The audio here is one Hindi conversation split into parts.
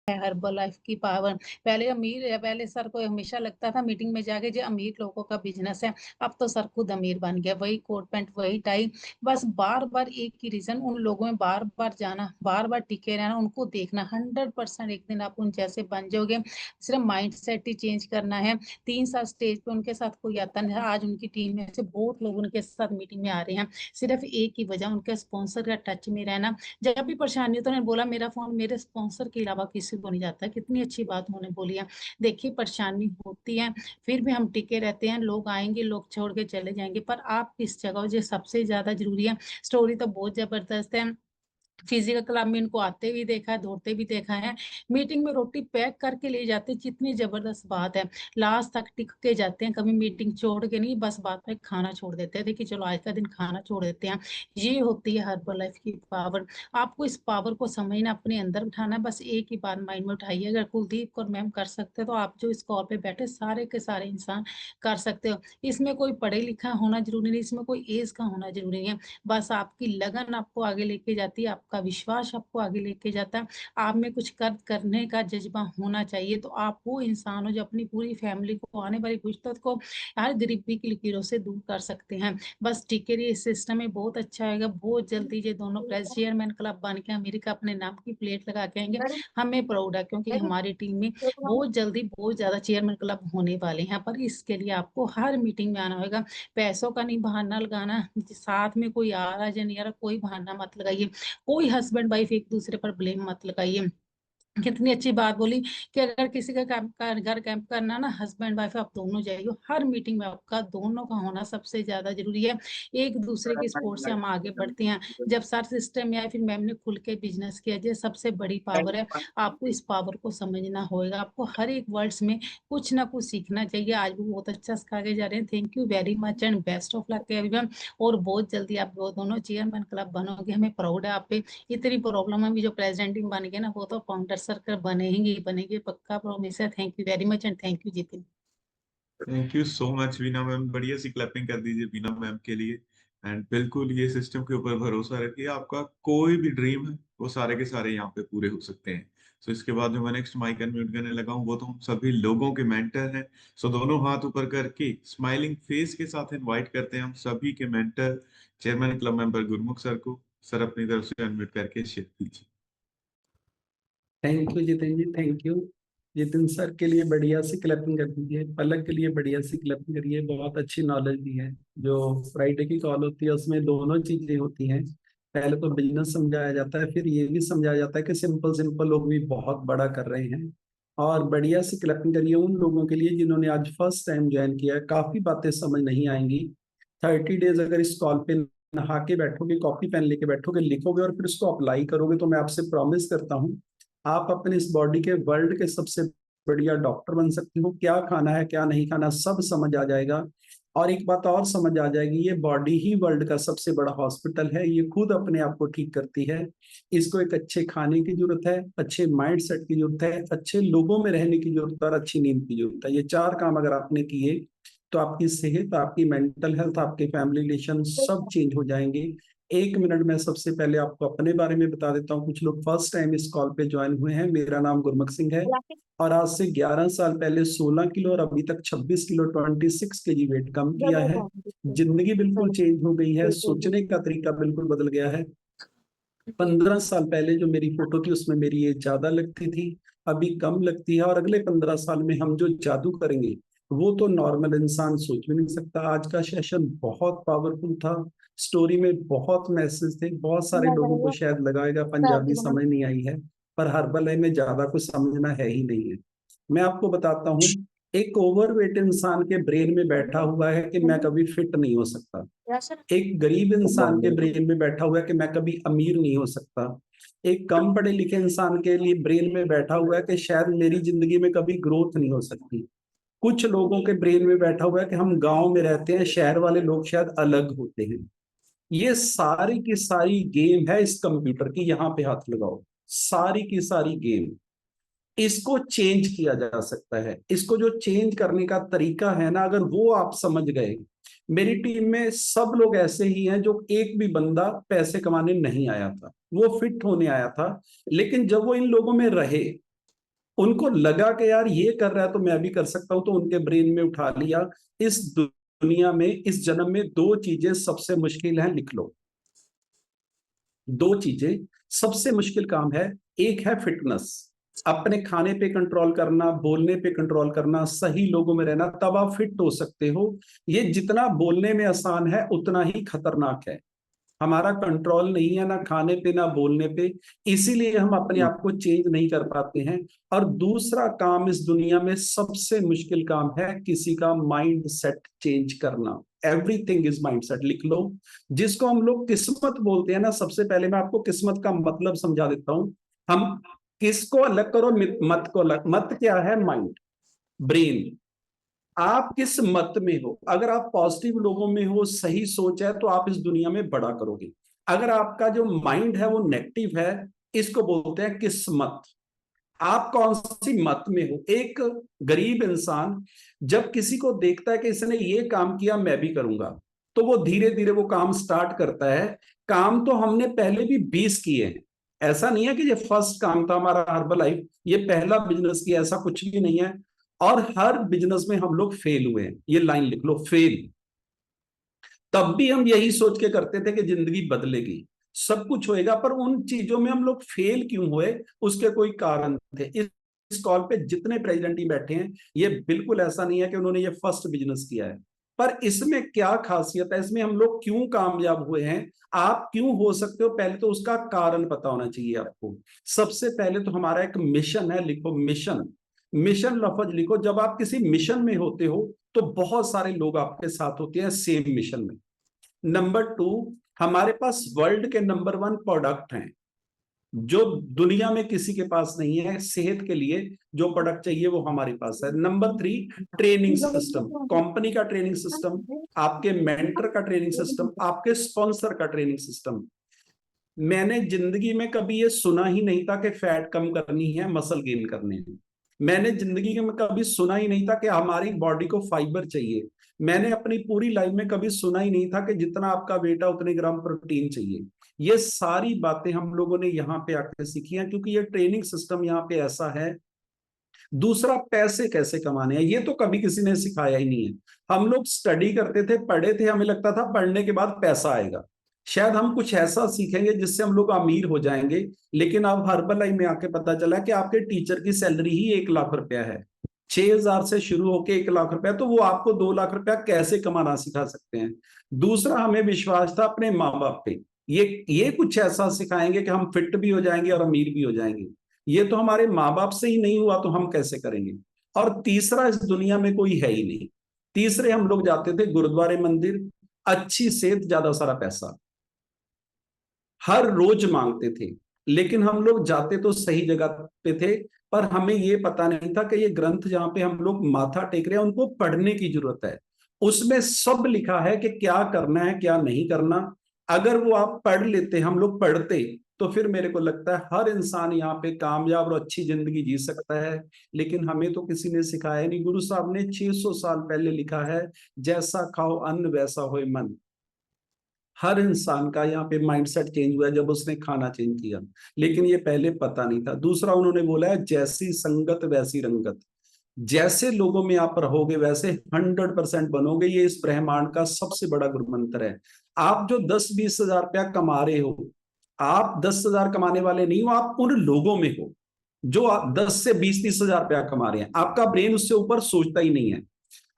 हर्बल लाइफ की पावर। पहले सर को हमेशा लगता था मीटिंग में जाके जो अमीर लोगों का बिजनेस है। अब तो सर खुद अमीर बन गया, वही कोट पैंट वही टाई। बस बार बार एक ही रीजन, उन लोगों में बार बार जाना, बार बार टिके रहना, उनको देखना। 100% एक दिन आप उन जैसे बन जाओगे। सिर्फ माइंड सेट ही चेंज करना है। 3 साल स्टेज पे उनके साथ कोई आता नहीं है। आज उनकी टीम में से बहुत लोग उनके साथ मीटिंग में आ रहे हैं, सिर्फ एक ही वजह, उनके स्पॉन्सर का टच में रहना। जब भी परेशानी हो तो उन्होंने बोला मेरा फोन मेरे स्पॉन्सर के अलावा किसी को नहीं जाता। कितनी अच्छी बात उन्होंने बोली है। देखिए परेशानी होती है, फिर भी हम टिके रहते हैं। लोग आएंगे, लोग छोड़ के चले जाएंगे, पर आप किस जगह हो, ये सबसे ज्यादा जरूरी है। स्टोरी तो बहुत जबरदस्त है। फिजिकल क्लब में इनको आते भी देखा है, दौड़ते भी देखा है। मीटिंग में रोटी पैक करके ले जाते, कितनी जबरदस्त बात है। लास्ट तक टिक के जाते हैं, कभी मीटिंग छोड़ के नहीं, बस बात में खाना छोड़ देते हैं। देखिए चलो आज का दिन खाना छोड़ देते हैं। ये होती है हर्बल लाइफ की पावर। आपको इस पावर को समझना, अपने अंदर उठाना है। बस एक ही बात माइंड में उठाइए, अगर कुलदीप और मैम कर सकते हो तो आप जो इस कॉल पे बैठे सारे के सारे इंसान कर सकते हो। इसमें कोई पढ़े लिखा होना जरूरी नहीं, इसमें कोई एज का होना जरूरी नहीं है। बस आपकी लगन आपको आगे लेके जाती है, आपका विश्वास आपको आगे लेके जाता है। आप में कुछ कर करने का जज्बा होना चाहिए, तो आप वो इंसान हो जो अपनी पूरी फैमिली को, आने वाली पुश्तत को हर गरीबी की लकीरों से दूर कर सकते हैं। बस टिकरी इस सिस्टम में बहुत अच्छा आएगा। बहुत जल्दी ये दोनों प्रेस चेयरमैन क्लब बन के अमेरिका अपने नाम की प्लेट लगा के आएंगे। हमें प्राउड है, क्योंकि हमारी टीम में बहुत जल्दी बहुत ज्यादा चेयरमैन क्लब होने वाले हैं। पर इसके लिए आपको हर मीटिंग में आना होगा। पैसों का नहीं बहाना लगाना, साथ में कोई आ रहा है या नहीं आ रहा, कोई बहाना मत लगाइए। कोई हस्बैंड वाइफ एक दूसरे पर ब्लेम मत लगाइए। कितनी अच्छी बात बोली कि अगर किसी का घर कैंप करना ना, हस्बैंड वाइफ आप दोनों जाइए। हर मीटिंग में आपका दोनों का होना सबसे ज्यादा जरूरी है। एक दूसरे की सपोर्ट से हम आगे बढ़ते हैं। जब सर सिस्टम में आए, फिर मैम ने खुल के बिजनेस किया, ये सबसे बड़ी पावर है। आपको इस पावर को समझना होगा। आपको हर एक वर्ड्स में कुछ ना कुछ सीखना चाहिए। आज भी बहुत अच्छा सिखा के जा रहे हैं। Thank you very much and best of luck everyone. और बहुत जल्दी आप वो दोनों चेयरमैन क्लब बनोगे, हमें प्राउड है आप पे। इतनी प्रॉब्लम है, अभी जो प्रेजेंटिंग बन गए ना, वो तो फाउंडर सर्कल बनेंगे ही बनेंगे, पक्का प्रॉमिस है। Thank you very much and thank you Jitin. Thank you so much Veena ma'am, बढ़िया सी क्लैपिंग कर दीजिए वीना मैम के लिए। एंड बिल्कुल ये सिस्टम के ऊपर भरोसा रखिए, आपका कोई भी ड्रीम है वो सारे के सारे यहाँ पे पूरे हो सकते हैं। सो इसके बाद जो मैं नेक्स्ट माइक अनम्यूट करने लगा हूँ वो तो हम सभी लोगों के मेंटर हैं। सो दोनों हाथ ऊपर करके स्माइलिंग फेस के साथ इनवाइट करते हैं हम सभी के mentor chairman club member Gurmukh sir को। सर अपनी तरफ से अनम्यूट करके शेयर कीजिए। Thank you Jitin ji, thank you. Jitin sir के लिए बढ़िया सी क्लैपिंग कर दीजिए, पलक के लिए बढ़िया सी क्लैपिंग करिए, बहुत अच्छी नॉलेज दी है। जो फ्राइडे की कॉल होती है उसमें दोनों चीजें होती हैं। पहले तो बिजनेस समझाया जाता है, फिर ये भी समझाया जाता है कि सिंपल सिंपल लोग भी बहुत बड़ा कर रहे हैं। और बढ़िया सी क्लैपिंग करिए उन लोगों के लिए जिन्होंने आज फर्स्ट टाइम ज्वाइन किया है। काफी बातें समझ नहीं आएंगी। 30 डेज अगर इस कॉल पे नहा के बैठोगे, कॉपी पेन लेके बैठोगे, लिखोगे और फिर उसको अप्लाई करोगे, तो मैं आपसे प्रॉमिस करता हूँ आप अपने इस बॉडी के वर्ल्ड के सबसे बढ़िया डॉक्टर बन सकते हो। क्या खाना है क्या नहीं खाना सब समझ आ जाएगा। और एक बात और समझ आ जाएगी, ये बॉडी ही वर्ल्ड का सबसे बड़ा हॉस्पिटल है। ये खुद अपने आप को ठीक करती है। इसको एक अच्छे खाने की जरूरत है, अच्छे माइंड सेट की जरूरत है, अच्छे लोगों में रहने की जरूरत है और अच्छी नींद की जरूरत है। ये 4 काम अगर आपने किए तो आपकी सेहत, आपकी मेंटल हेल्थ, आपके फैमिली रिलेशन सब चेंज हो जाएंगे। 1 मिनट में सबसे पहले आपको अपने बारे में बता देता हूँ। कुछ लोग फर्स्ट टाइम इस कॉल पे ज्वाइन हुए हैं। मेरा नाम गुरमुख सिंह है और आज से 11 साल पहले 16 किलो और अभी तक 26 किलो 26 kg वेट कम किया है। जिंदगी बिल्कुल चेंज हो गई है, सोचने का तरीका बिल्कुल बदल गया है। 15 साल पहले जो मेरी फोटो थी उसमें मेरी एज ज्यादा लगती थी, अभी कम लगती है। और अगले 15 साल में हम जो जादू करेंगे वो तो नॉर्मल इंसान सोच भी नहीं सकता। आज का सेशन बहुत पावरफुल था। स्टोरी में बहुत मैसेज थे। बहुत सारे लोगों को शायद लगाएगा पंजाबी समझ नहीं आई है, पर हर्बल में ज्यादा कुछ समझना है ही नहीं है। मैं आपको बताता हूँ, एक ओवरवेट इंसान के ब्रेन में बैठा हुआ है कि मैं कभी फिट नहीं हो सकता। एक गरीब इंसान के ब्रेन में बैठा हुआ है कि मैं कभी अमीर नहीं हो सकता। एक कम पढ़े लिखे इंसान के लिए ब्रेन में बैठा हुआ है कि शायद मेरी जिंदगी में कभी ग्रोथ नहीं हो सकती। कुछ लोगों के ब्रेन में बैठा हुआ है कि हम गांव में रहते हैं, शहर वाले लोग शायद अलग होते हैं। ये सारी की सारी गेम है इस कंप्यूटर की, यहाँ पे हाथ लगाओ। सारी की सारी गेम, इसको चेंज किया जा सकता है। इसको जो चेंज करने का तरीका है ना, अगर वो आप समझ गए। मेरी टीम में सब लोग ऐसे ही हैं जो एक भी बंदा पैसे कमाने नहीं आया था, वो फिट होने आया था। लेकिन जब वो इन लोगों में रहे, उनको लगा कि यार ये कर रहा है तो मैं भी कर सकता हूं, तो उनके ब्रेन में उठा लिया। इस दुनिया में, इस जन्म में 2 चीजें सबसे मुश्किल हैं, लिख लो। 2 चीजें सबसे मुश्किल काम है। एक है फिटनेस, अपने खाने पे कंट्रोल करना, बोलने पे कंट्रोल करना, सही लोगों में रहना, तब आप फिट हो सकते हो। ये जितना बोलने में आसान है उतना ही खतरनाक है। हमारा कंट्रोल नहीं है ना खाने पे ना बोलने पे, इसीलिए हम अपने आप को चेंज नहीं कर पाते हैं। और दूसरा काम इस दुनिया में सबसे मुश्किल काम है किसी का माइंड सेट चेंज करना। एवरीथिंग इज माइंड सेट, लिख लो। जिसको हम लोग किस्मत बोलते हैं ना, सबसे पहले मैं आपको किस्मत का मतलब समझा देता हूं। हम किसको अलग करो, मत को अलग। मत क्या है? Mind, brain. आप किस मत में हो? अगर आप पॉजिटिव लोगों में हो, सही सोच है, तो आप इस दुनिया में बड़ा करोगे। अगर आपका जो माइंड है वो नेगेटिव है, इसको बोलते हैं किस्मत। आप कौन सी मत में हो? एक गरीब इंसान जब किसी को देखता है कि इसने ये काम किया, मैं भी करूंगा, तो वो धीरे धीरे वो काम स्टार्ट करता है। काम तो हमने पहले भी 20 किए हैं। ऐसा नहीं है कि ये फर्स्ट काम था हमारा हर्बल लाइफ, ये पहला बिजनेस किया, ऐसा कुछ भी नहीं है। और हर बिजनेस में हम लोग फेल हुए हैं, ये लाइन लिख लो, फेल। तब भी हम यही सोच के करते थे कि जिंदगी बदलेगी, सब कुछ होएगा, पर उन चीजों में हम लोग फेल क्यों हुए, उसके कोई कारण थे। इस कॉल पे जितने प्रेसिडेंट ही बैठे हैं, ये बिल्कुल ऐसा नहीं है कि उन्होंने ये फर्स्ट बिजनेस किया है। पर इसमें क्या खासियत है, इसमें हम लोग क्यों कामयाब हुए हैं, आप क्यों हो सकते हो, पहले तो उसका कारण पता होना चाहिए आपको। सबसे पहले तो हमारा एक मिशन है, लिखो मिशन। मिशन लफ्ज लिखो। जब आप किसी मिशन में होते हो तो बहुत सारे लोग आपके साथ होते हैं सेम मिशन में। नंबर 2, हमारे पास वर्ल्ड के नंबर 1 प्रोडक्ट हैं जो दुनिया में किसी के पास नहीं है। सेहत के लिए जो प्रोडक्ट चाहिए वो हमारे पास है। नंबर 3, ट्रेनिंग सिस्टम, कंपनी का ट्रेनिंग सिस्टम, आपके मेंटर का ट्रेनिंग सिस्टम, आपके स्पॉन्सर का ट्रेनिंग सिस्टम। मैंने जिंदगी में कभी ये सुना ही नहीं था कि फैट कम करनी है मसल गेन करने में। मैंने जिंदगी में कभी सुना ही नहीं था कि हमारी बॉडी को फाइबर चाहिए। मैंने अपनी पूरी लाइफ में कभी सुना ही नहीं था कि जितना आपका वेट है उतने ग्राम प्रोटीन चाहिए। ये सारी बातें हम लोगों ने यहाँ पे आकर सीखी हैं, क्योंकि ये ट्रेनिंग सिस्टम यहाँ पे ऐसा है। दूसरा, पैसे कैसे कमाने हैं, ये तो कभी किसी ने सिखाया ही नहीं है। हम लोग स्टडी करते थे, पढ़े थे, हमें लगता था पढ़ने के बाद पैसा आएगा, शायद हम कुछ ऐसा सीखेंगे जिससे हम लोग अमीर हो जाएंगे। लेकिन अब हर्बल लाइफ में आके पता चला कि आपके टीचर की सैलरी ही 1 लाख रुपया है। 6,000 से शुरू होकर 1 लाख रुपया, तो वो आपको 2 लाख रुपया कैसे कमाना सिखा सकते हैं। दूसरा, हमें विश्वास था अपने माँ बाप पे, ये कुछ ऐसा सिखाएंगे कि हम फिट भी हो जाएंगे और अमीर भी हो जाएंगे। ये तो हमारे माँ बाप से ही नहीं हुआ, तो हम कैसे करेंगे। और तीसरा, इस दुनिया में कोई है ही नहीं। तीसरे, हम लोग जाते थे गुरुद्वारे मंदिर, अच्छी सेहत, ज्यादा सारा पैसा, हर रोज मांगते थे। लेकिन हम लोग जाते तो सही जगह पे थे, पर हमें ये पता नहीं था कि ये ग्रंथ जहां पे हम लोग माथा टेक रहे हैं उनको पढ़ने की जरूरत है। उसमें सब लिखा है कि क्या करना है क्या नहीं करना। अगर वो आप पढ़ लेते, हम लोग पढ़ते, तो फिर मेरे को लगता है हर इंसान यहाँ पे कामयाब और अच्छी जिंदगी जी सकता है। लेकिन हमें तो किसी ने सिखाया नहीं। गुरु साहब ने 600 साल पहले लिखा है, जैसा खाओ अन्न वैसा होए मन। हर इंसान का यहाँ पे माइंडसेट चेंज हुआ है जब उसने खाना चेंज किया, लेकिन ये पहले पता नहीं था। दूसरा, उन्होंने बोला है जैसी संगत वैसी रंगत। जैसे लोगों में आप रहोगे वैसे 100% बनोगे। ये इस ब्रह्मांड का सबसे बड़ा गुरु मंत्र है। आप जो 10-20 हजार रुपया कमा रहे हो, आप 10,000 कमाने वाले नहीं हो, आप उन लोगों में हो जो आप 10 से 20-30 हजार रुपया कमा रहे हैं। आपका ब्रेन उससे ऊपर सोचता ही नहीं है।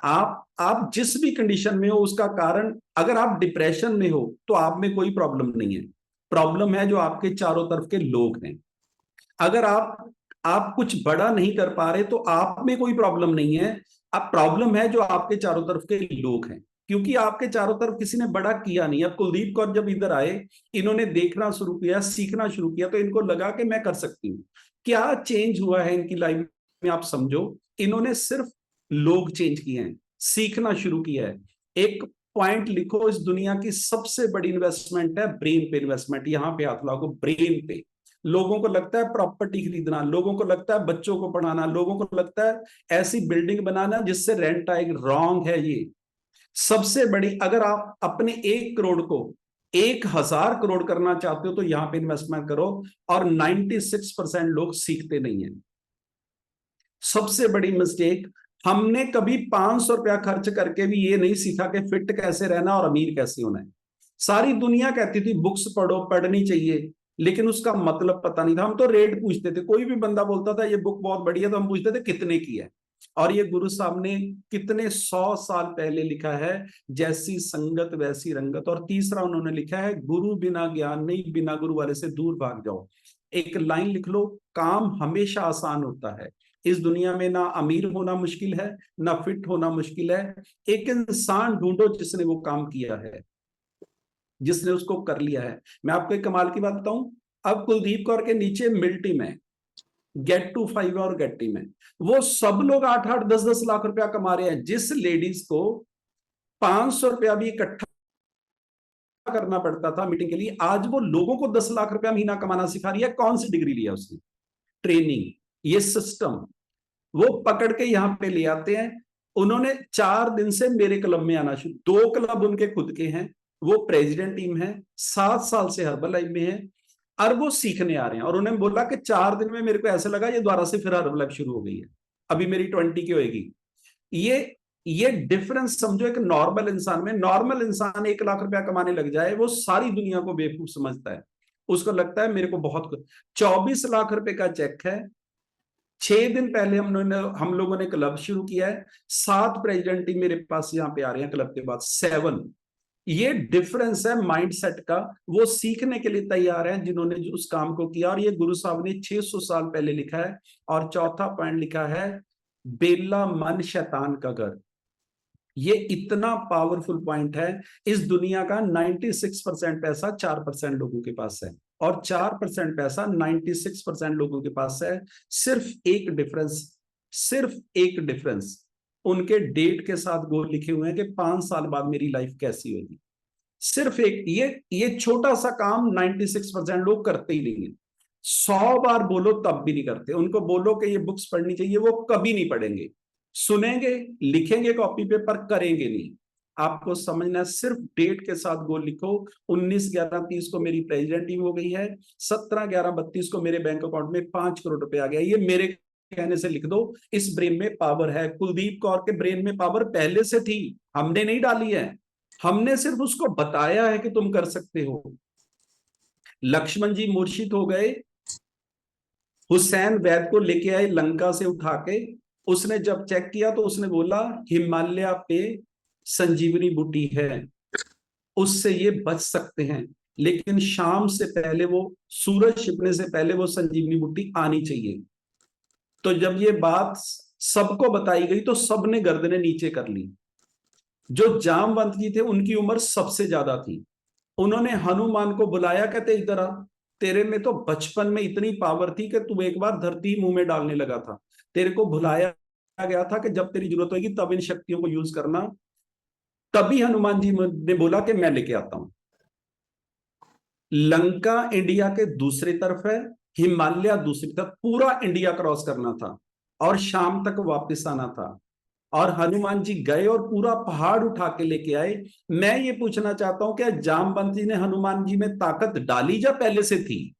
आप जिस भी कंडीशन में हो, उसका कारण, अगर आप डिप्रेशन में हो तो आप में कोई प्रॉब्लम नहीं है। प्रॉब्लम है जो आपके चारों तरफ के लोग हैं। अगर आप कुछ बड़ा नहीं कर पा रहे तो आप में कोई प्रॉब्लम नहीं है। अब प्रॉब्लम है जो आपके चारों तरफ के लोग हैं, क्योंकि आपके चारों तरफ किसी ने बड़ा किया नहीं। अब कुलदीप कौर जब इधर आए, इन्होंने देखना शुरू किया, सीखना शुरू किया, तो इनको लगा कि मैं कर सकती हूँ। क्या चेंज हुआ है इनकी लाइफ में, आप समझो। इन्होंने सिर्फ लोग चेंज किए हैं, सीखना शुरू किया है। एक पॉइंट लिखो, इस दुनिया की सबसे बड़ी इन्वेस्टमेंट है ब्रेन पे इन्वेस्टमेंट। यहां पे हाथ लगाओ, ब्रेन पे। लोगों को लगता है प्रॉपर्टी खरीदना, लोगों को लगता है बच्चों को पढ़ाना, लोगों को लगता है ऐसी बिल्डिंग बनाना जिससे रेंट आए। रॉन्ग है ये। सबसे बड़ी, अगर आप अपने 1 करोड़ को 1,000 करोड़ करना चाहते हो तो यहां पे इन्वेस्टमेंट करो। और 96% लोग सीखते नहीं है। सबसे बड़ी मिस्टेक, हमने कभी 500 रुपया खर्च करके भी ये नहीं सीखा कि फिट कैसे रहना और अमीर कैसे होना है। सारी दुनिया कहती थी बुक्स पढ़ो, पढ़नी चाहिए, लेकिन उसका मतलब पता नहीं था। हम तो रेट पूछते थे, कोई भी बंदा बोलता था ये बुक बहुत बढ़िया, तो हम पूछते थे कितने की है। और ये गुरु साहब ने कितने 100 साल पहले लिखा है, जैसी संगत वैसी रंगत। और तीसरा उन्होंने लिखा है, गुरु बिना ज्ञान नहीं, बिना गुरु वाले से दूर भाग जाओ। एक लाइन लिख लो, काम हमेशा आसान होता है। इस दुनिया में ना अमीर होना मुश्किल है, ना फिट होना मुश्किल है। एक इंसान ढूंढो जिसने वो काम किया है, जिसने उसको कर लिया है। मैं आपको एक कमाल की बात बताऊं, अब कुलदीप कौर के नीचे मिल्टी में गेट टू 5 और गेट टी में वो सब लोग 8-8 10-10 लाख रुपया कमा रहे हैं। जिस लेडीज को 500 रुपया भी इकट्ठा करना पड़ता था मीटिंग के लिए, आज वो लोगों को 10 लाख रुपया महीना कमाना सिखा रही है। कौन सी डिग्री लिया उसने? ट्रेनिंग। ये सिस्टम वो पकड़ के यहां पे ले आते हैं। उन्होंने 4 दिन से मेरे क्लब में आना शुरू, 2 क्लब उनके खुद के हैं, वो प्रेसिडेंट टीम है, 7 साल से हर्बल लाइफ में है, और वो सीखने आ रहे हैं। और उन्होंने बोला कि 4 दिन में मेरे को ऐसा लगा ये दोबारा से फिर हर्बल लाइफ शुरू हो गई है, अभी मेरी 20 की होगी। ये डिफरेंस समझो एक नॉर्मल इंसान में। नॉर्मल इंसान 1 लाख रुपया कमाने लग जाए, वो सारी दुनिया को बेवकूफ समझता है। उसको लगता है मेरे को बहुत 24 लाख रुपए का चेक है। 6 दिन पहले हम लोगों ने क्लब शुरू किया है। 7 प्रेसिडेंट ही मेरे पास यहाँ पे आ रहे हैं क्लब के बाद, 7। ये डिफरेंस है माइंडसेट का। वो सीखने के लिए तैयार हैं जिन्होंने जो उस काम को किया। और ये गुरु साहब ने 600 साल पहले लिखा है। और चौथा पॉइंट लिखा है, बेला मन शैतान का घर। ये इतना पावरफुल पॉइंट है। इस दुनिया का 96% पैसा 4% लोगों के पास है, और 4% पैसा 96% लोगों के पास है। सिर्फ एक डिफरेंस उनके डेट के साथ गोल लिखे हुए हैं कि 5 साल बाद मेरी लाइफ कैसी होगी। सिर्फ एक ये छोटा सा काम 96% लोग करते ही नहीं है। 100 बार बोलो तब भी नहीं करते। उनको बोलो कि ये बुक्स पढ़नी चाहिए, वो कभी नहीं पढ़ेंगे। सुनेंगे, लिखेंगे कॉपी पे, पर करेंगे नहीं। आपको समझना है, सिर्फ डेट के साथ गोल लिखो। 19/11/30 को मेरी प्रेसिडेंट टीम हो गई है, 17/11/32 को मेरे बैंक अकाउंट में 5 करोड़ रुपए आ गया। ये मेरे कहने से लिख दो। इस ब्रेन में पावर है। कुलदीप कौर के ब्रेन में पावर पहले से थी, हमने नहीं डाली है, हमने सिर्फ उसको बताया है कि तुम कर सकते हो। लक्ष्मण जी मूर्छित हो गए, हुसैन वैद को लेके आए लंका से उठा के। उसने जब चेक किया तो उसने बोला हिमालय पे संजीवनी बूटी है, उससे ये बच सकते हैं, लेकिन शाम से पहले वो सूरज छिपने से पहले वो संजीवनी बूटी आनी चाहिए। तो जब ये बात सबको बताई गई तो सबने गर्दनें नीचे कर ली। जो जामवंत जी थे उनकी उम्र सबसे ज्यादा थी। उन्होंने हनुमान को बुलाया, कहते इधर आ, तेरे में तो बचपन में इतनी पावर थी कि तू एक बार धरती मुंह में डालने लगा था। तेरे को बुलाया गया था कि जब तेरी जरूरत होगी तब इन शक्तियों को यूज करना। तभी हनुमान जी ने बोला कि मैं लेके आता हूं। लंका इंडिया के दूसरी तरफ है, हिमालय दूसरी तरफ, पूरा इंडिया क्रॉस करना था और शाम तक वापस आना था। और हनुमान जी गए और पूरा पहाड़ उठा के लेके आए। मैं ये पूछना चाहता हूं, क्या जामवंत जी ने हनुमान जी में ताकत डाली या पहले से थी?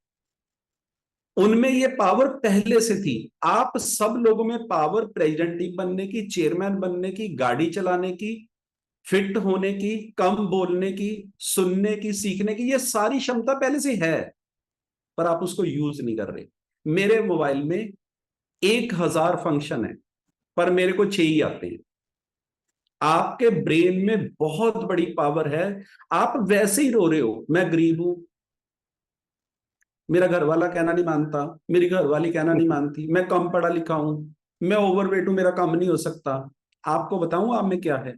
उनमें ये पावर पहले से थी। आप सब लोगों में पावर प्रेसिडेंट बनने की, चेयरमैन बनने की, गाड़ी चलाने की, फिट होने की, कम बोलने की, सुनने की, सीखने की, ये सारी क्षमता पहले से है, पर आप उसको यूज नहीं कर रहे। मेरे मोबाइल में 1000 फंक्शन है, पर मेरे को 6 ही आते हैं। आपके ब्रेन में बहुत बड़ी पावर है। आप वैसे ही रो रहे हो, मैं गरीब हूं, मेरा घर वाला कहना नहीं मानता, मेरी घरवाली कहना नहीं मानती, मैं कम पढ़ा लिखा हूं, मैं ओवरवेट हूं, मेरा काम नहीं हो सकता। आपको बताऊं आप में क्या है?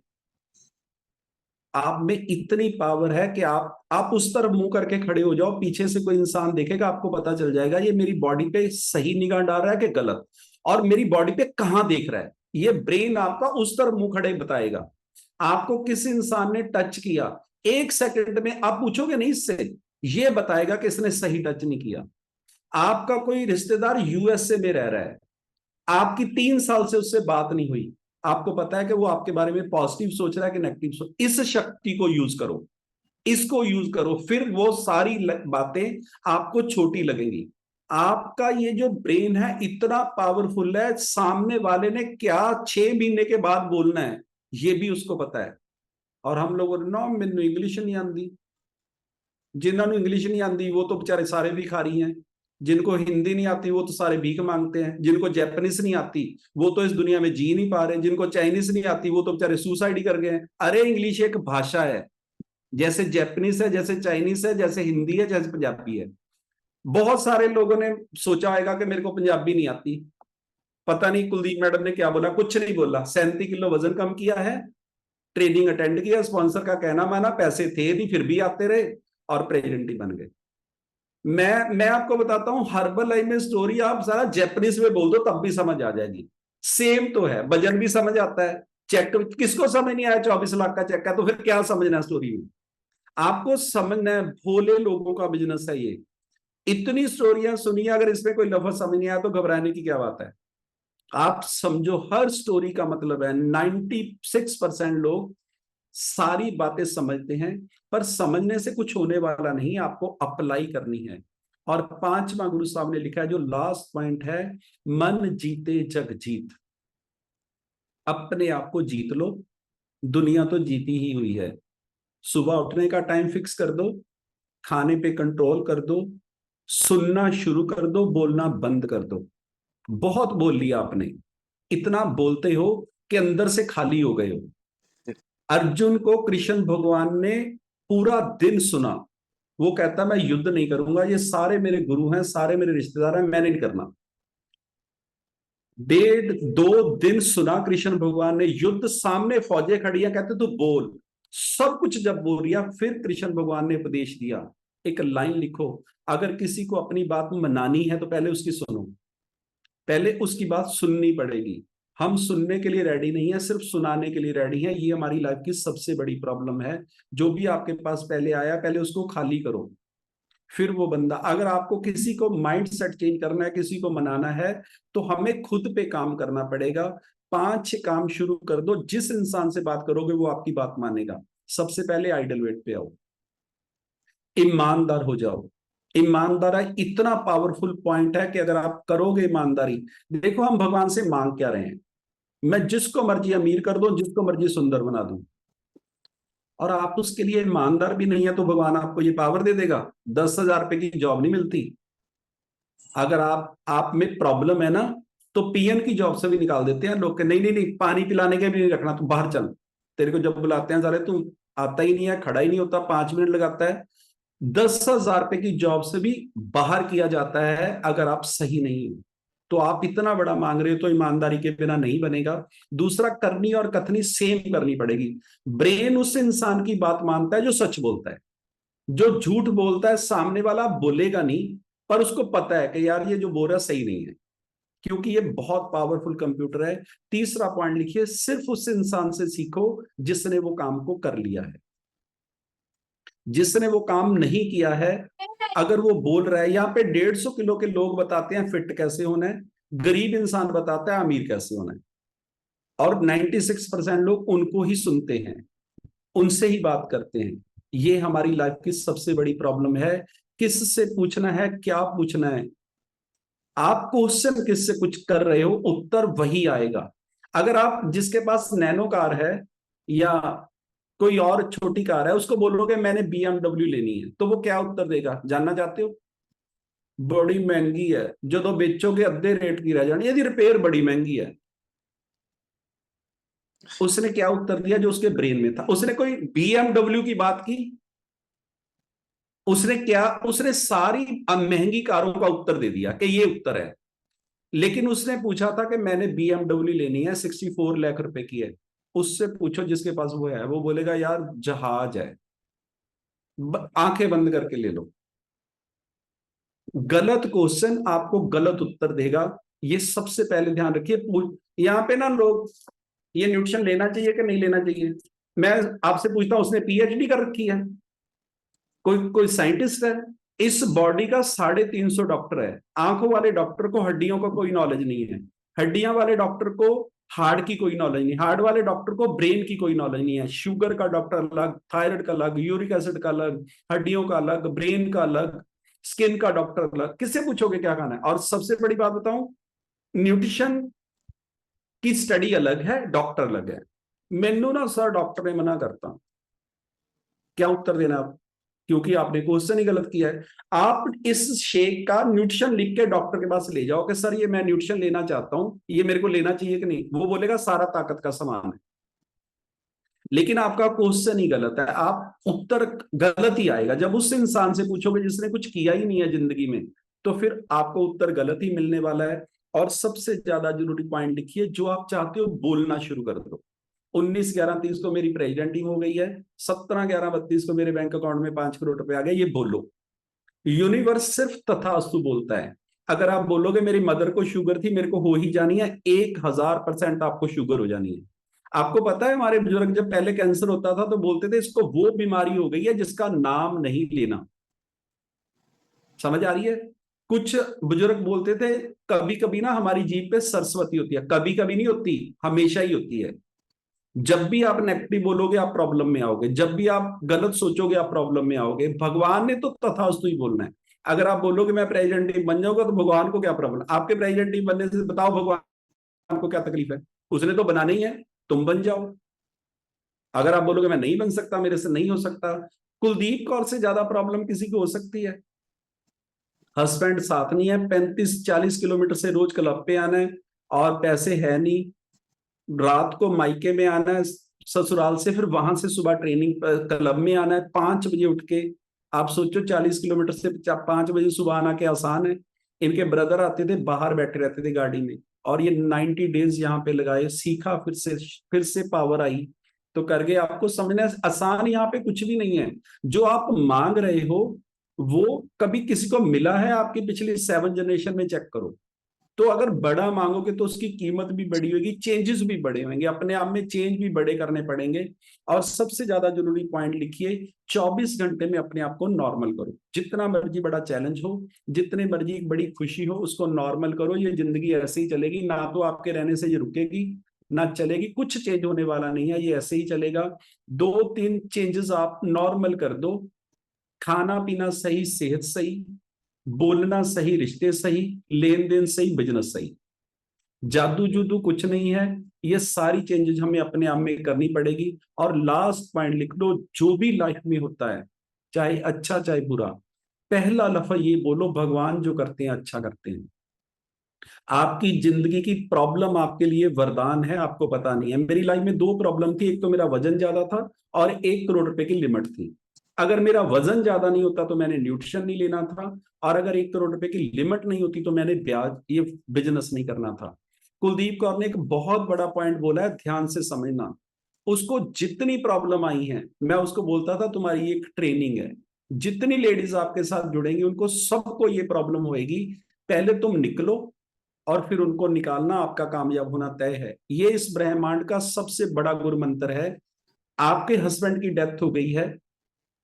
आप में इतनी पावर है कि आप उस तरफ मुंह करके खड़े हो जाओ, पीछे से कोई इंसान देखेगा, आपको पता चल जाएगा ये मेरी बॉडी पे सही निगाह डाल रहा है कि गलत, और मेरी बॉडी पे कहां देख रहा है। ये ब्रेन आपका उस तरफ मुंह खड़े बताएगा। आपको किसी इंसान ने टच किया, 1 सेकंड में आप पूछोगे नहीं इससे, ये बताएगा कि इसने सही टच नहीं किया। आपका कोई रिश्तेदार यूएसए में रह रहा है, आपकी 3 साल से उससे बात नहीं हुई, आपको पता है कि वो आपके बारे में पॉजिटिव सोच रहा है कि नेगेटिव सोच, इस शक्ति को यूज करो, इसको यूज करो, फिर वो सारी बातें आपको छोटी लगेंगी। आपका ये जो ब्रेन है इतना पावरफुल है, सामने वाले ने क्या 6 महीने के बाद बोलना है ये भी उसको पता है। और हम लोगों ने ना, मैनू इंग्लिश नहीं आती, जिन्होंने इंग्लिश नहीं आती वो तो बेचारे सारे भिखारी हैं, जिनको हिंदी नहीं आती वो तो सारे भीख मांगते हैं, जिनको जैपनीज नहीं आती वो तो इस दुनिया में जी नहीं पा रहे, जिनको चाइनीज नहीं आती वो तो बेचारे सुसाइड ही कर गए हैं। अरे इंग्लिश एक भाषा है, जैसे जैपनीज है, जैसे चाइनीज है, जैसे हिंदी है, जैसे पंजाबी है। बहुत सारे लोगों ने सोचा होगा कि मेरे को पंजाबी नहीं आती, पता नहीं कुलदीप मैडम ने क्या बोला, कुछ नहीं बोला, 37 किलो वजन कम किया है, ट्रेनिंग अटेंड किया, स्पॉन्सर का कहना माना, पैसे थे नहीं फिर भी आते रहे और प्रेसिडेंट ही बन गए। मैं आपको बताता हूं, हर्बल लाइफ में स्टोरी आप सारा जैपनीज में बोल दो तब भी समझ आ जाएगी, सेम तो है, वजन भी समझ आता है, चेक किसको समझ नहीं आया 24 लाख का चेक है, तो फिर क्या समझना स्टोरी में, आपको समझना है, भोले लोगों का बिजनेस है ये। इतनी स्टोरियां सुनिए, अगर इसमें कोई लफ्ज समझ नहीं आया तो घबराने की क्या बात है। आप समझो हर स्टोरी का मतलब है, 96% लोग सारी बातें समझते हैं, पर समझने से कुछ होने वाला नहीं, आपको अप्लाई करनी है। और 5वां गुरु साहब ने लिखा है जो लास्ट पॉइंट है, मन जीते जग जीत। अपने आप को जीत लो, दुनिया तो जीती ही हुई है। सुबह उठने का टाइम फिक्स कर दो, खाने पे कंट्रोल कर दो, सुनना शुरू कर दो, बोलना बंद कर दो। बहुत बोल लिया आपने, इतना बोलते हो कि अंदर से खाली हो गए हो। अर्जुन को कृष्ण भगवान ने पूरा दिन सुना, वो कहता मैं युद्ध नहीं करूंगा, ये सारे मेरे गुरु हैं, सारे मेरे रिश्तेदार हैं, मैंने नहीं करना। 1.5-2 दिन सुना कृष्ण भगवान ने युद्ध, सामने फौजें खड़ी है, कहते तू बोल, सब कुछ जब बोल दिया फिर कृष्ण भगवान ने उपदेश दिया, एक लाइन लिखो, अगर किसी को अपनी बात मनानी है तो पहले उसकी सुनो, पहले उसकी बात सुननी पड़ेगी। हम सुनने के लिए रेडी नहीं है, सिर्फ सुनाने के लिए रेडी है। ये हमारी लाइफ की सबसे बड़ी प्रॉब्लम है। जो भी आपके पास पहले आया पहले उसको खाली करो, फिर वो बंदा, अगर आपको किसी को माइंड सेट चेंज करना है, किसी को मनाना है, तो हमें खुद पे काम करना पड़ेगा। 5-6 काम शुरू कर दो, जिस इंसान से बात करोगे वो आपकी बात मानेगा। सबसे पहले आइडल वेट पे आओ, ईमानदार हो जाओ। ईमानदारी इतना पावरफुल पॉइंट है कि अगर आप करोगे ईमानदारी, देखो हम भगवान से मांग क्या रहे हैं, मैं जिसको मर्जी अमीर कर दूं, जिसको मर्जी सुंदर बना दूं, और आप उसके लिए ईमानदार भी नहीं है, तो भगवान आपको ये पावर दे देगा? 10,000 रुपए की जॉब नहीं मिलती। अगर आप में प्रॉब्लम है ना, तो पीएन की जॉब से भी निकाल देते हैं लोग के, नहीं नहीं नहीं पानी पिलाने के भी नहीं रखना, तू बाहर चल, तेरे को जब बुलाते हैं सारे तू आता ही नहीं है, खड़ा ही नहीं होता, 5 मिनट लगाता है। 10,000 रुपए की जॉब से भी बाहर किया जाता है अगर आप सही नहीं हो। तो आप इतना बड़ा मांग रहे हो तो ईमानदारी के बिना नहीं बनेगा। दूसरा, करनी और कथनी सेम करनी पड़ेगी। ब्रेन उस इंसान की बात मानता है जो सच बोलता है, जो झूठ बोलता है सामने वाला बोलेगा नहीं, पर उसको पता है कि यार ये जो बोल रहा है सही नहीं है, क्योंकि ये बहुत पावरफुल कंप्यूटर है। तीसरा पॉइंट लिखिए, सिर्फ उस इंसान से सीखो जिसने वो काम को कर लिया है। जिसने वो काम नहीं किया है, अगर वो बोल रहा है, यहाँ पे 150 किलो के लोग बताते हैं फिट कैसे होना है, गरीब इंसान बताता है अमीर कैसे होना है, और 96% लोग उनको ही सुनते हैं, उनसे ही बात करते हैं। ये हमारी लाइफ की सबसे बड़ी प्रॉब्लम है। किससे पूछना है, क्या पूछना है, आप क्वेश्चन किससे कुछ कर रहे हो, उत्तर वही आएगा। अगर आप जिसके पास नैनो कार है या कोई और छोटी कार है, उसको बोलोगे मैंने BMW लेनी है, तो वो क्या उत्तर देगा जानना चाहते हो? बड़ी महंगी है, जो तो बेचोगे अद्धे रेट की रह जानी, यदि रिपेयर बड़ी महंगी है। उसने क्या उत्तर दिया जो उसके ब्रेन में था? उसने कोई BMW की बात की? उसने सारी महंगी कारों का उत्तर दे दिया कि ये उत्तर है, लेकिन उसने पूछा था कि मैंने BMW लेनी है, 64 लाख रुपए की है। उससे पूछो जिसके पास वो है, वो बोलेगा यार जहाज है, आंखें बंद करके ले लो। गलत क्वेश्चन आपको गलत उत्तर देगा, ये सबसे पहले ध्यान रखिए। यहाँ पे ना लोग, ये न्यूट्रिशन लेना चाहिए कि नहीं लेना चाहिए, मैं आपसे पूछता हूं, उसने PhD कर रखी है? कोई साइंटिस्ट है? इस बॉडी का 350 डॉक्टर है। आंखों वाले डॉक्टर को हड्डियों का कोई नॉलेज नहीं है, हड्डियां वाले डॉक्टर को हार्ट की कोई नॉलेज नहीं, हार्ट वाले डॉक्टर को ब्रेन की कोई नॉलेज नहीं है। शुगर का डॉक्टर अलग, थायराइड का अलग, यूरिक एसिड का अलग, हड्डियों का अलग, ब्रेन का अलग। स्किन का डॉक्टर अलग, किससे पूछोगे क्या खाना है। और सबसे बड़ी बात बताऊं, न्यूट्रिशन की स्टडी अलग है, डॉक्टर अलग है। मैनू ना सर डॉक्टर ने मना करता, क्या उत्तर देना आप, क्योंकि आपने क्वेश्चन ही गलत किया है। आप इस शेक का न्यूट्रिशन लिख के डॉक्टर के पास ले जाओ कि सर ये मैं न्यूट्रिशन लेना चाहता हूं, ये मेरे को लेना चाहिए कि नहीं, वो बोलेगा सारा ताकत का सामान है। लेकिन आपका क्वेश्चन ही गलत है, आप उत्तर गलत ही आएगा। जब उस इंसान से पूछोगे जिसने कुछ किया ही नहीं है जिंदगी में, तो फिर आपको उत्तर गलत ही मिलने वाला है। और सबसे ज्यादा जरूरी पॉइंट लिखिए, जो आप चाहते हो बोलना शुरू कर दो। 19/11/30 को मेरी प्रेसिडेंट टीम हो गई है, 17/11/32 को मेरे बैंक अकाउंट में 5 करोड़ रुपए आ गए, ये बोलो। यूनिवर्स सिर्फ तथास्तु बोलता है। अगर आप बोलोगे मेरी मदर को शुगर थी, मेरे को हो ही जानी है, 1000% आपको शुगर हो जानी है। आपको पता है हमारे बुजुर्ग जब पहले कैंसर होता था तो बोलते थे इसको वो बीमारी हो गई है जिसका नाम नहीं लेना। समझ आ रही है। कुछ बुजुर्ग बोलते थे कभी कभी ना हमारी जीभ पे सरस्वती होती है, कभी कभी नहीं होती, हमेशा ही होती है। जब भी आप नेगेटिव बोलोगे आप प्रॉब्लम में आओगे, जब भी आप गलत सोचोगे आप प्रॉब्लम में आओगे। भगवान ने तो तथास्तु ही बोलना है। अगर आप बोलोगे मैं प्रेसिडेंट टीम बन जाऊंगा तो भगवान को क्या प्रॉब्लम, आपके प्रेसिडेंट टीम बनने से बताओ भगवान को क्या तकलीफ है, उसने तो बनाना ही है, तुम बन जाओ। अगर आप बोलोगे मैं नहीं बन सकता, मेरे से नहीं हो सकता, कुलदीप कौर से ज्यादा प्रॉब्लम किसी को हो सकती है। हस्बैंड साथ नहीं है, 35-40 किलोमीटर से रोज क्लब पे आना है और पैसे है नहीं, रात को मायके में आना है ससुराल से, फिर वहां से सुबह ट्रेनिंग क्लब में आना है 5 बजे उठ के। आप सोचो 40 किलोमीटर से 5 बजे सुबह आना क्या आसान है। इनके ब्रदर आते थे, बाहर बैठे रहते थे गाड़ी में, और ये 90 डेज यहाँ पे लगाए, सीखा, फिर से पावर आई तो कर गए। आपको समझना है आसान यहाँ पे कुछ भी नहीं है। जो आप मांग रहे हो वो कभी किसी को मिला है आपकी पिछली 7 जनरेशन में, चेक करो। तो अगर बड़ा मांगोगे तो उसकी कीमत भी बड़ी होगी, चेंजेस भी बड़े होंगे, अपने आप में चेंज भी बड़े करने पड़ेंगे। और सबसे ज्यादा जरूरी पॉइंट लिखिए, 24 घंटे में अपने आप को नॉर्मल करो। जितना मर्जी बड़ा चैलेंज हो, जितने मर्जी बड़ी खुशी हो, उसको नॉर्मल करो। ये जिंदगी ऐसे ही चलेगी, ना तो आपके रहने से ये रुकेगी ना चलेगी, कुछ चेंज होने वाला नहीं है, ये ऐसे ही चलेगा। 2-3 चेंजेस आप नॉर्मल कर दो, खाना पीना सही, सेहत सही, बोलना सही, रिश्ते सही, लेन देन सही, बिजनेस सही। जादू जुदू कुछ नहीं है, ये सारी चेंजेस हमें अपने आप में करनी पड़ेगी। और लास्ट पॉइंट लिख लो, जो भी लाइफ में होता है चाहे अच्छा चाहे बुरा, पहला लफ्ज ये बोलो भगवान जो करते हैं अच्छा करते हैं। आपकी जिंदगी की प्रॉब्लम आपके लिए वरदान है, आपको पता नहीं है। मेरी लाइफ में 2 प्रॉब्लम थी, एक तो मेरा वजन ज्यादा था और 1 करोड़ रुपए की लिमिट थी। अगर मेरा वजन ज्यादा नहीं होता तो मैंने न्यूट्रिशन नहीं लेना था, और अगर 1 करोड़ रुपए की लिमिट नहीं होती तो मैंने ब्याज ये बिजनेस नहीं करना था। कुलदीप कौर ने एक बहुत बड़ा पॉइंट बोला है, ध्यान से समझना। उसको जितनी प्रॉब्लम आई है, मैं उसको बोलता था तुम्हारी एक ट्रेनिंग है, जितनी लेडीज आपके साथ जुड़ेंगी उनको सबको ये प्रॉब्लम होएगी, पहले तुम निकलो और फिर उनको निकालना आपका कामयाब होना तय है। ये इस ब्रह्मांड का सबसे बड़ा गुरु मंत्र है। आपके हस्बैंड की डेथ हो गई है,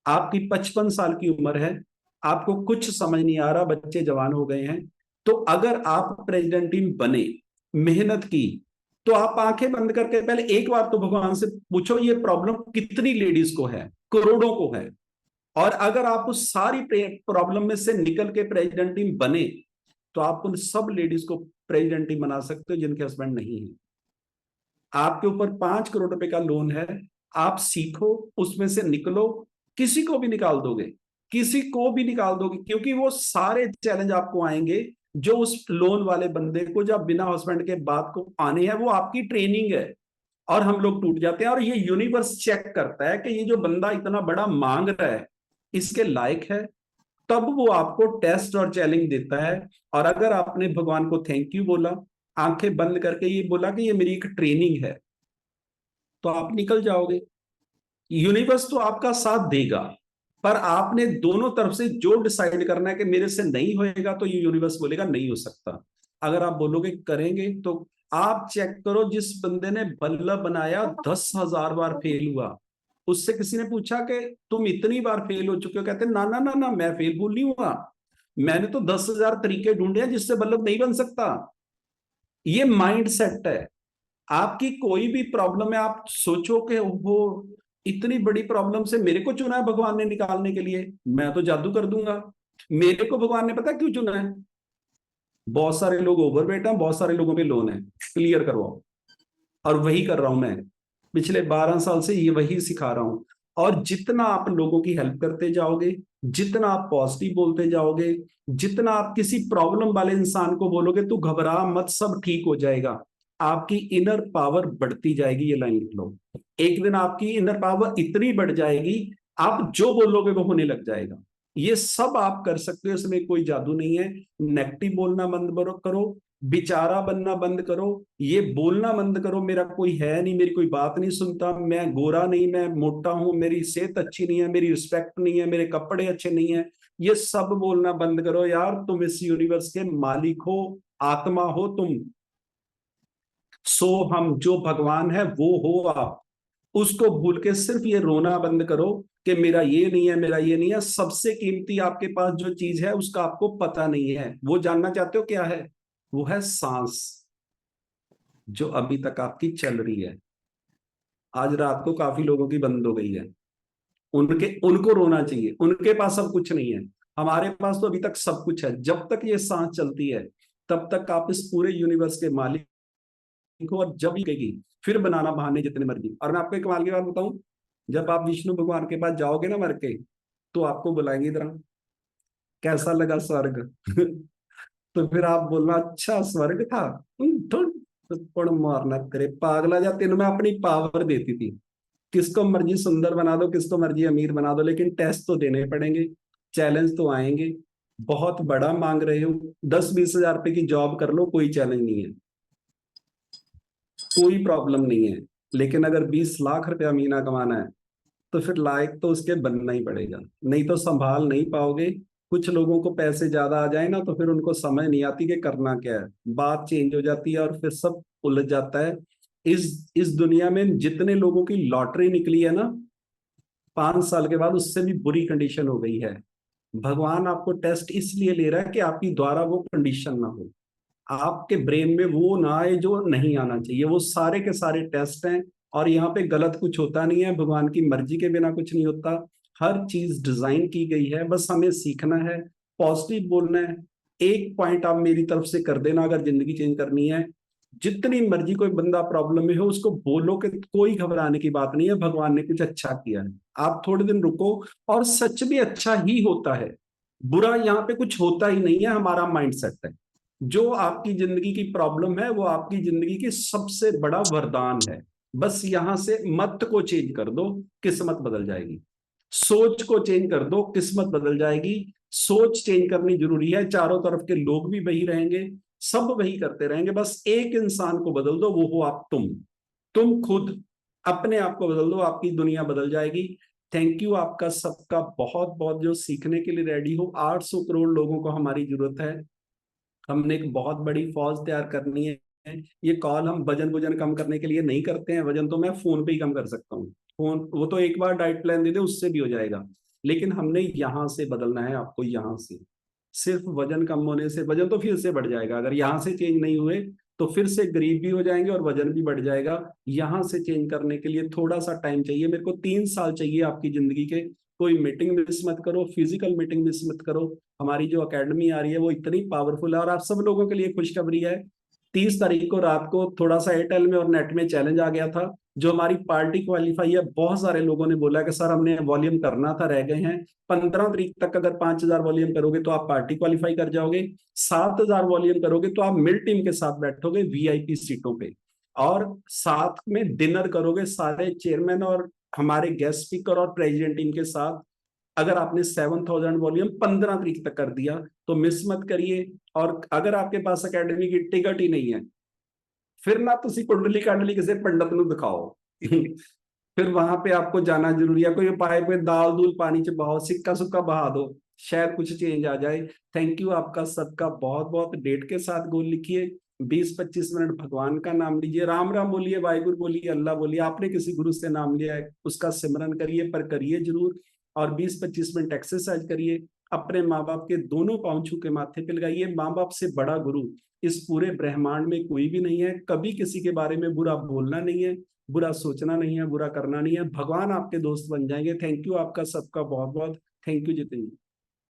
आपकी 55 साल की उम्र है, आपको कुछ समझ नहीं आ रहा, बच्चे जवान हो गए हैं, तो अगर आप प्रेसिडेंट टीम बने, मेहनत की, तो आप आंखें बंद करके पहले एक बार तो भगवान से पूछो ये प्रॉब्लम कितनी लेडीज को है, करोड़ों को है। और अगर आप उस सारी प्रॉब्लम में से निकल के प्रेसिडेंट टीम बने तो आप उन सब लेडीज को प्रेसिडेंट टीम बना सकते हो जिनके हस्बैंड नहीं है। आपके ऊपर 5 करोड़ रुपए का लोन है, आप सीखो, उसमें से निकलो, किसी को भी निकाल दोगे, किसी को भी निकाल दोगे, क्योंकि वो सारे चैलेंज आपको आएंगे जो उस लोन वाले बंदे को जब बिना हस्बैंड के बाद को आने हैं, वो आपकी ट्रेनिंग है। और हम लोग टूट जाते हैं, और ये यूनिवर्स चेक करता है कि ये जो बंदा इतना बड़ा मांग रहा है इसके लायक है, तब वो आपको टेस्ट और चैलेंज देता है। और अगर आपने भगवान को थैंक यू बोला, आंखें बंद करके ये बोला कि ये मेरी एक ट्रेनिंग है, तो आप निकल जाओगे। यूनिवर्स तो आपका साथ देगा, पर आपने दोनों तरफ से जो डिसाइड करना है कि मेरे से नहीं होएगा, तो ये यूनिवर्स बोलेगा नहीं हो सकता। अगर आप बोलोगे करेंगे, तो आप चेक करो, जिस बंदे ने बल्लभ बनाया 10,000 बार फेल हुआ, उससे किसी ने पूछा कि तुम इतनी बार फेल हो चुके हो, कहते ना ना ना ना, मैं फेल भूल नहीं हुआ, मैंने तो 10,000 तरीके ढूंढे हैं जिससे बल्लभ नहीं बन सकता। ये माइंड सेट है। आपकी कोई भी प्रॉब्लम है, आप सोचो कि वो इतनी बड़ी प्रॉब्लम से मेरे को चुना है भगवान ने निकालने के लिए, मैं तो जादू कर दूंगा। मेरे को भगवान ने पता क्यों चुना है? बहुत सारे लोग ओवरवेट हैं, बहुत सारे लोगों पे लोन है, क्लियर करवाओ। और वही कर रहा हूं मैं, पिछले 12 साल से ये वही सिखा रहा हूं। और जितना आप लोगों की हेल्प करते जाओगे, जितना आप पॉजिटिव बोलते जाओगे, जितना आप किसी प्रॉब्लम वाले इंसान को बोलोगे तू घबरा मत, सब ठीक हो जाएगा, आपकी इनर पावर बढ़ती जाएगी। ये लाइन लिख लो, एक दिन आपकी इनर पावर इतनी बढ़ जाएगी, आप जो बोलोगे वो होने लग जाएगा। ये सब आप कर सकते हो, इसमें कोई जादू नहीं है। नेगेटिव बोलना बंद करो, बेचारा बनना बंद करो, ये बोलना बंद करो मेरा कोई है नहीं, मेरी कोई बात नहीं सुनता, मैं गोरा नहीं, मैं मोटा हूं, मेरी सेहत अच्छी नहीं है, मेरी रिस्पेक्ट नहीं है, मेरे कपड़े अच्छे नहीं है, ये सब बोलना बंद करो यार। तुम इस यूनिवर्स के मालिक हो, आत्मा हो तुम। सो हम जो भगवान है वो हो आप। उसको भूल के सिर्फ ये रोना बंद करो कि मेरा ये नहीं है, मेरा ये नहीं है। सबसे कीमती आपके पास जो चीज है उसका आपको पता नहीं है। वो जानना चाहते हो क्या है? वो है सांस, जो अभी तक आपकी चल रही है। आज रात को काफी लोगों की बंद हो गई है, उनको रोना चाहिए, उनके पास सब कुछ नहीं है। हमारे पास तो अभी तक सब कुछ है। जब तक ये सांस चलती है तब तक आप इस पूरे यूनिवर्स के मालिक हो। और जब लगेगी फिर बनाना बहाने जितने मर्जी। और मैं आपको एक कमाल की बात बताऊं, जब आप विष्णु भगवान के पास जाओगे ना मर के, तो आपको बुलाएंगे इधर, कैसा लगा स्वर्ग? तो फिर आप बोलना अच्छा स्वर्ग था। थोड़ा मारना करे पागला, जा तेन मैं अपनी पावर देती थी। किसको मर्जी सुंदर बना दो, किसको मर्जी अमीर बना दो, लेकिन टेस्ट तो देने पड़ेंगे, चैलेंज तो आएंगे। बहुत बड़ा मांग रहे हो, 10-20 हजार रुपए की जॉब कर लो, कोई चैलेंज नहीं है, कोई प्रॉब्लम नहीं है। लेकिन अगर 20 लाख रुपया महीना कमाना है तो फिर लायक तो उसके बनना ही पड़ेगा, नहीं तो संभाल नहीं पाओगे। कुछ लोगों को पैसे ज्यादा आ जाए ना तो फिर उनको समझ नहीं आती कि करना क्या है, बात चेंज हो जाती है और फिर सब उलझ जाता है। इस दुनिया में जितने लोगों की लॉटरी निकली है ना, 5 साल के बाद उससे भी बुरी कंडीशन हो गई है। भगवान आपको टेस्ट इसलिए ले रहा है कि आपकी द्वारा वो कंडीशन ना हो, आपके ब्रेन में वो ना आए जो नहीं आना चाहिए। वो सारे के सारे टेस्ट हैं, और यहाँ पे गलत कुछ होता नहीं है, भगवान की मर्जी के बिना कुछ नहीं होता। हर चीज डिजाइन की गई है, बस हमें सीखना है, पॉजिटिव बोलना है। एक पॉइंट आप मेरी तरफ से कर देना अगर जिंदगी चेंज करनी है। जितनी मर्जी कोई बंदा प्रॉब्लम में हो उसको बोलो कि कोई घबराने की बात नहीं है, भगवान ने कुछ अच्छा किया है। आप थोड़े दिन रुको, और सच में अच्छा ही होता है। बुरा यहाँ पे कुछ होता ही नहीं है, हमारा माइंडसेट है। जो आपकी जिंदगी की प्रॉब्लम है वो आपकी जिंदगी की सबसे बड़ा वरदान है। बस यहां से मत को चेंज कर दो, किस्मत बदल जाएगी। सोच को चेंज कर दो, किस्मत बदल जाएगी। सोच चेंज करनी जरूरी है। चारों तरफ के लोग भी वही रहेंगे, सब वही करते रहेंगे, बस एक इंसान को बदल दो, वो हो आप। तुम खुद अपने आप को बदल दो, आपकी दुनिया बदल जाएगी। थैंक यू आपका सबका बहुत बहुत, जो सीखने के लिए रेडी हो। 800 करोड़ लोगों को हमारी जरूरत है। हमने एक बहुत बड़ी फौज तैयार करनी है। ये कॉल हम वजन वजन कम करने के लिए नहीं करते हैं, वजन तो मैं फोन पे ही कम कर सकता हूँ। फोन वो तो एक बार डाइट प्लान दे दे उससे भी हो जाएगा, लेकिन हमने यहाँ से बदलना है आपको। यहाँ से सिर्फ वजन कम होने से, वजन तो फिर से बढ़ जाएगा अगर यहाँ से चेंज नहीं हुए, तो फिर से गरीब भी हो जाएंगे और वजन भी बढ़ जाएगा। यहाँ से चेंज करने के लिए थोड़ा सा टाइम चाहिए, मेरे को 3 साल चाहिए आपकी जिंदगी के। कोई मीटिंग मिस मत करो, फिजिकल मीटिंग मिस मत करो। हमारी जो एकेडमी आ रही है वो इतनी पावरफुल है, और आप सब लोगों के लिए खुशखबरी है। 30 तारीख को रात को थोड़ा सा एयरटेल में और नेट में चैलेंज आ गया था, जो हमारी पार्टी क्वालिफाई है। बहुत सारे लोगों ने बोला कि सर हमने वॉल्यूम करना था, रह गए हैं। 15 तारीख तक अगर 5,000 वॉल्यूम करोगे तो आप पार्टी क्वालिफाई कर जाओगे। 7,000 वॉल्यूम करोगे तो आप मिड टीम के साथ बैठोगे वीआईपी सीटों पे, और साथ में डिनर करोगे सारे चेयरमैन और हमारे गेस्ट स्पीकर और प्रेसिडेंट टीम के साथ। अगर आपने 7,000 वॉल्यूम 15 तारीख तक कर दिया तो मिस मत करिए। और अगर आपके पास अकेडमी की टिकट ही नहीं है, फिर ना तुसी कुंडली कांडली किसी पंडित ਨੂੰ दिखाओ। फिर वहां पे आपको जाना जरूरी है। कोई उपाय, कोई दाल दूल पानी च बहाओ, सिक्का सुक्का बहा दो, शायद कुछ चेंज आ जाए। थैंक यू आपका सबका बहुत बहुत। डेट के साथ गोल लिखिए, 20-25 मिनट भगवान का नाम लीजिए, राम राम बोलिए, वाहिगुरु बोलिए, अल्लाह बोलिए। आपने किसी गुरु से नाम लिया है उसका सिमरन करिए, पर करिए जरूर। और 20-25 मिनट एक्सरसाइज करिए। अपने माँ बाप के दोनों पांव छू के माथे पे लगाइए। माँ बाप से बड़ा गुरु इस पूरे ब्रह्मांड में कोई भी नहीं है। कभी किसी के बारे में बुरा बोलना नहीं है, बुरा सोचना नहीं है, बुरा करना नहीं है। भगवान आपके दोस्त बन जाएंगे। थैंक यू आपका सबका बहुत बहुत। Thank you Jitendra.